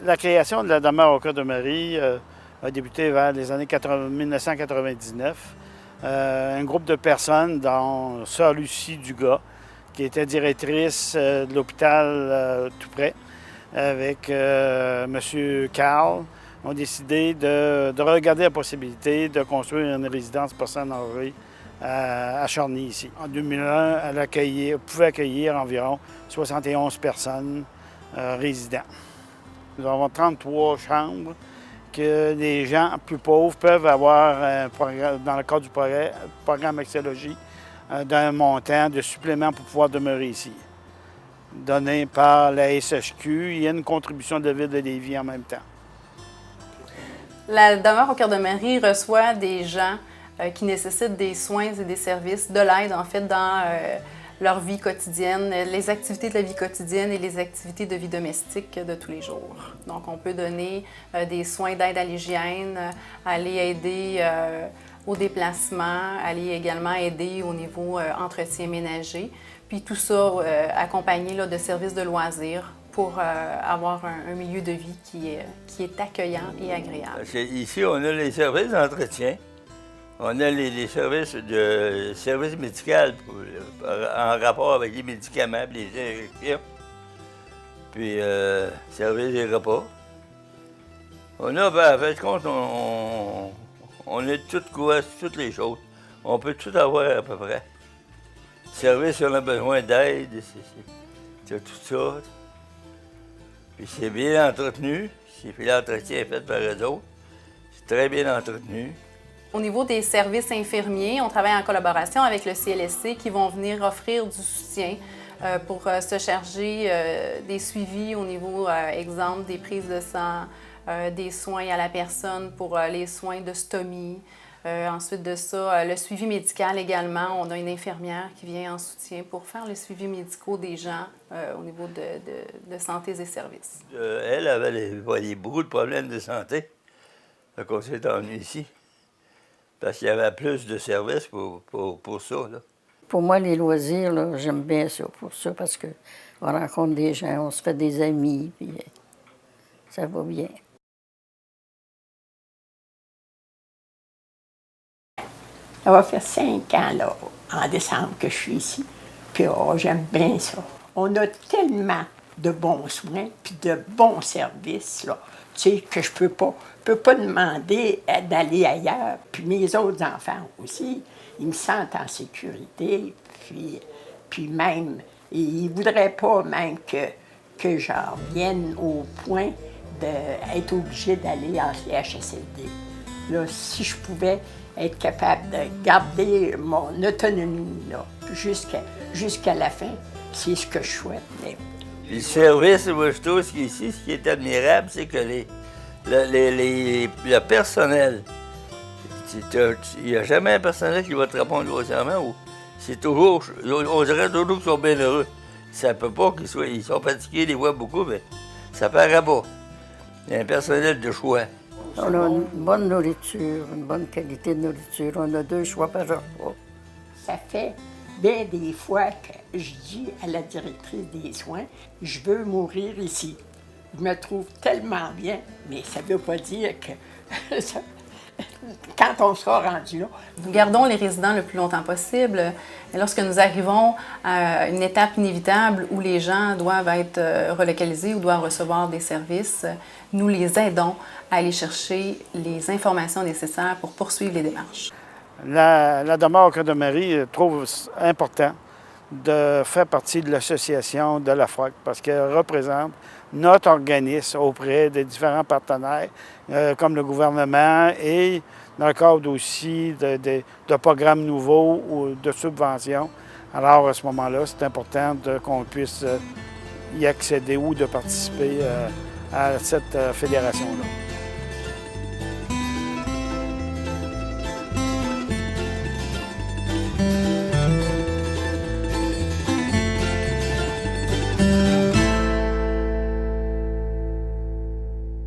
La création de la demeure au Cœur de Marie a débuté vers les années 1999. Un groupe de personnes, dont Sœur Lucie Dugas, qui était directrice de l'hôpital tout près, avec M. Carl, ont décidé de regarder la possibilité de construire une résidence personnes âgées à Chorny, ici. En 2001, elle pouvait accueillir environ 71 personnes résidents. Nous avons 33 chambres que les gens plus pauvres peuvent avoir dans le cadre du programme Axiologie d'un montant de supplément pour pouvoir demeurer ici. Donné par la SHQ, il y a une contribution de la Ville de Lévis en même temps. La demeure au Cœur de Marie reçoit des gens qui nécessitent des soins et des services, de l'aide en fait dans leur vie quotidienne, les activités de la vie quotidienne et les activités de vie domestique de tous les jours. Donc on peut donner des soins d'aide à l'hygiène, aller aider au déplacement, aller également aider au niveau entretien ménager, puis tout ça accompagné là, de services de loisirs pour avoir un milieu de vie qui est accueillant et agréable. Ici, on a les services d'entretien, on a les services de service médical en rapport avec les médicaments, les injections, puis service des repas. On a, en fait, compte, on est tout couvert sur toutes les choses. On peut tout avoir à peu près. Service, si on a besoin d'aide, c'est tout ça. Puis c'est bien entretenu. Puis l'entretien est fait par eux autres. C'est très bien entretenu. Au niveau des services infirmiers, on travaille en collaboration avec le CLSC qui vont venir offrir du soutien pour se charger des suivis au niveau, exemple, des prises de sang, des soins à la personne pour les soins de stomie. Ensuite de ça, le suivi médical également. On a une infirmière qui vient en soutien pour faire les suivis médicaux des gens au niveau de santé et services. Elle avait beaucoup de problèmes de santé. Donc on s'est emmené ici. Parce qu'il y avait plus de services pour ça. Là. Pour moi, les loisirs, j'aime bien ça pour ça, parce qu'on rencontre des gens, on se fait des amis, puis ça va bien. Ça va faire 5 ans, là, en décembre, que je suis ici. Puis j'aime bien ça. On a tellement de bons soins puis de bons services, là, tu sais, que je peux pas demander d'aller ailleurs. Puis mes autres enfants aussi, ils me sentent en sécurité. Puis même, ils ne voudraient pas même que j'en vienne au point d'être obligée d'aller en CHSLD. Là, si je pouvais être capable de garder mon autonomie là, jusqu'à la fin, c'est ce que je souhaite. Mais... Le service, moi, je trouve qu'ici, ce qui est admirable, c'est que le personnel, il n'y a jamais un personnel qui va te répondre grossièrement ou c'est toujours, on dirait toujours qu'ils sont bien heureux. Ça peut pas ils sont fatigués, les voient beaucoup, mais ça paraît pas. Il y a un personnel de choix. On a une bonne nourriture, une bonne qualité de nourriture. On a 2 choix par repas. Ça fait bien des fois que je dis à la directrice des soins, je veux mourir ici. Je me trouve tellement bien, mais ça ne veut pas dire que quand on sera rendu là. Nous gardons les résidents le plus longtemps possible. Et lorsque nous arrivons à une étape inévitable où les gens doivent être relocalisés ou doivent recevoir des services, nous les aidons à aller chercher les informations nécessaires pour poursuivre les démarches. La demeure au Cœur de Marie trouve important de faire partie de l'association de la FROC parce qu'elle représente notre organisme auprès des différents partenaires comme le gouvernement et dans le cadre aussi de programmes nouveaux ou de subventions. Alors à ce moment-là, c'est important qu'on puisse y accéder ou de participer à cette fédération-là.